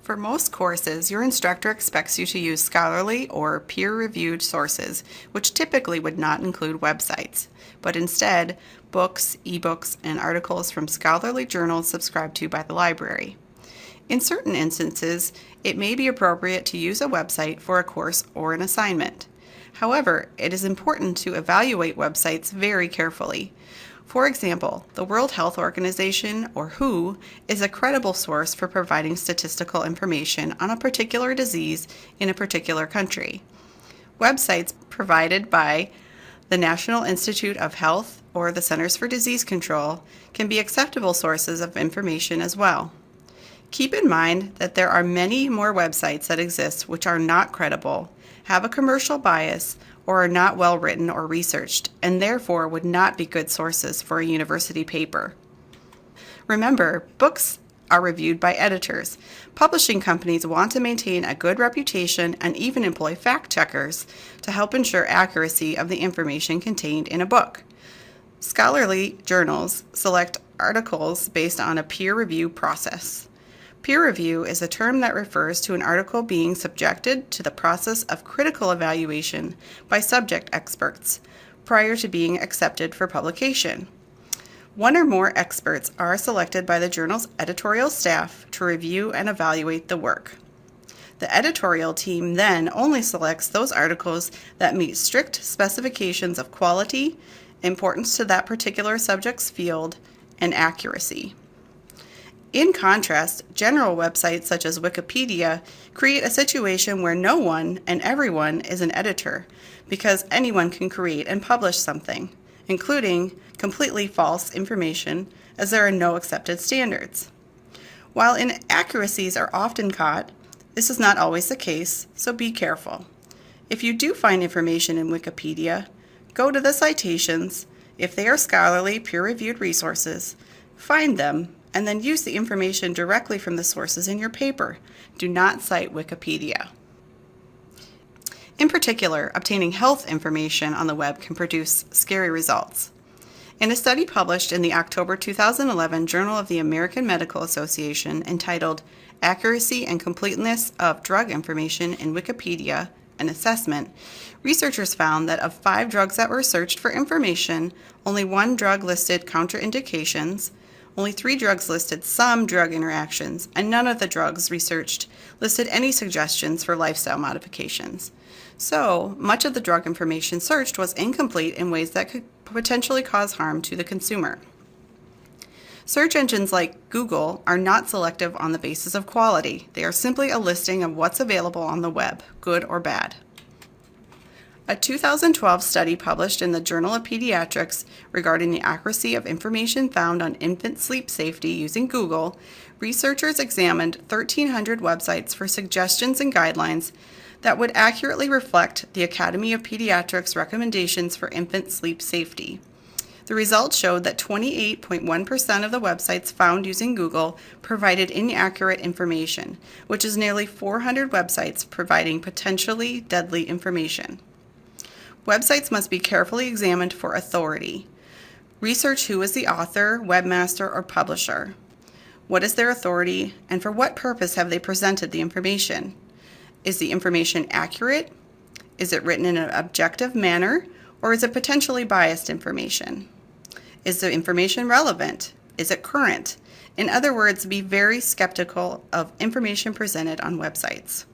For most courses, your instructor expects you to use scholarly or peer-reviewed sources, which typically would not include websites, but instead books, ebooks, and articles from scholarly journals subscribed to by the library. In certain instances, it may be appropriate to use a website for a course or an assignment. However, it is important to evaluate websites very carefully. For example, the World Health Organization, or WHO, is a credible source for providing statistical information on a particular disease in a particular country. Websites provided by the National Institute of Health or the Centers for Disease Control can be acceptable sources of information as well. Keep in mind that there are many more websites that exist which are not credible, have a commercial bias, or are not well written or researched, and therefore would not be good sources for a university paper. Remember, books are reviewed by editors. Publishing companies want to maintain a good reputation and even employ fact checkers to help ensure accuracy of the information contained in a book. Scholarly journals select articles based on a peer review process. Peer review is a term that refers to an article being subjected to the process of critical evaluation by subject experts prior to being accepted for publication. One or more experts are selected by the journal's editorial staff to review and evaluate the work. The editorial team then only selects those articles that meet strict specifications of quality, importance to that particular subject's field, and accuracy. In contrast, general websites such as Wikipedia create a situation where no one and everyone is an editor, because anyone can create and publish something, including completely false information, as there are no accepted standards. While inaccuracies are often caught, this is not always the case, so be careful. If you do find information in Wikipedia, go to the citations. If they are scholarly, peer-reviewed resources, find them, and then use the information directly from the sources in your paper. Do not cite Wikipedia. In particular, obtaining health information on the web can produce scary results. In a study published in the October 2011 Journal of the American Medical Association entitled Accuracy and Completeness of Drug Information in Wikipedia, an Assessment, researchers found that of 5 drugs that were searched for information, only 1 drug listed contraindications, only 3 drugs listed some drug interactions, and none of the drugs researched listed any suggestions for lifestyle modifications. So, much of the drug information searched was incomplete in ways that could potentially cause harm to the consumer. Search engines like Google are not selective on the basis of quality. They are simply a listing of what's available on the web, good or bad. A 2012 study published in the Journal of Pediatrics regarding the accuracy of information found on infant sleep safety using Google, researchers examined 1,300 websites for suggestions and guidelines that would accurately reflect the Academy of Pediatrics recommendations for infant sleep safety. The results showed that 28.1% of the websites found using Google provided inaccurate information, which is nearly 400 websites providing potentially deadly information. Websites must be carefully examined for authority. Research who is the author, webmaster, or publisher. What is their authority, and for what purpose have they presented the information? Is the information accurate? Is it written in an objective manner, or is it potentially biased information? Is the information relevant? Is it current? In other words, be very skeptical of information presented on websites.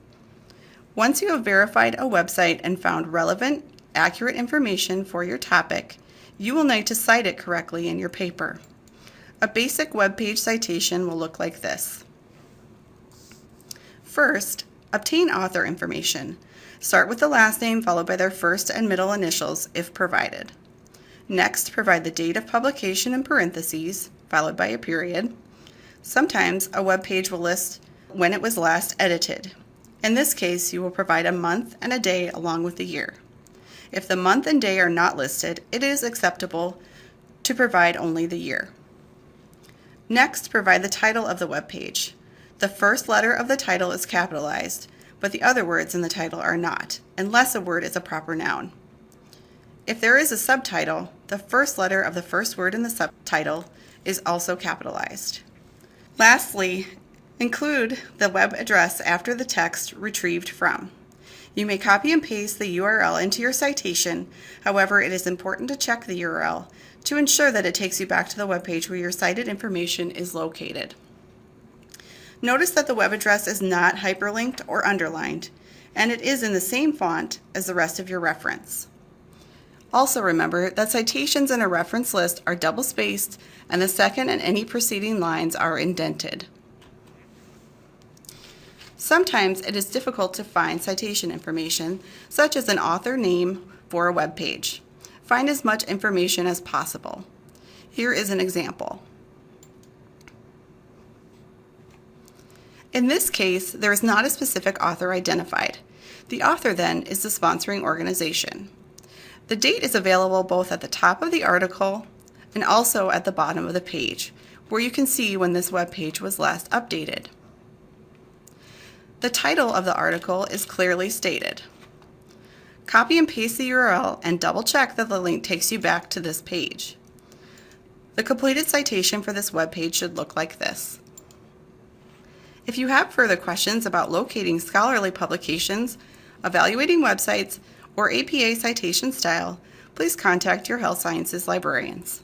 Once you have verified a website and found relevant, accurate information for your topic, you will need to cite it correctly in your paper. A basic web page citation will look like this. First, obtain author information. Start with the last name followed by their first and middle initials if provided. Next, provide the date of publication in parentheses, followed by a period. Sometimes a web page will list when it was last edited. In this case, you will provide a month and a day along with the year. If the month and day are not listed, it is acceptable to provide only the year. Next, provide the title of the web page. The first letter of the title is capitalized, but the other words in the title are not, unless a word is a proper noun. If there is a subtitle, the first letter of the first word in the subtitle is also capitalized. Lastly, Include the web address after the text retrieved from. You may copy and paste the URL into your citation. However, it is important to check the URL to ensure that it takes you back to the web page where your cited information is located. Notice that the web address is not hyperlinked or underlined, and it is in the same font as the rest of your reference. Also remember that citations in a reference list are double-spaced, and the second and any preceding lines are indented. Sometimes it is difficult to find citation information, such as an author name for a web page. Find as much information as possible. Here is an example. In this case, there is not a specific author identified. The author then is the sponsoring organization. The date is available both at the top of the article and also at the bottom of the page, where you can see when this web page was last updated. The title of the article is clearly stated. Copy and paste the URL and double check that the link takes you back to this page. The completed citation for this web page should look like this. If you have further questions about locating scholarly publications, evaluating websites, or APA citation style, please contact your health sciences librarians.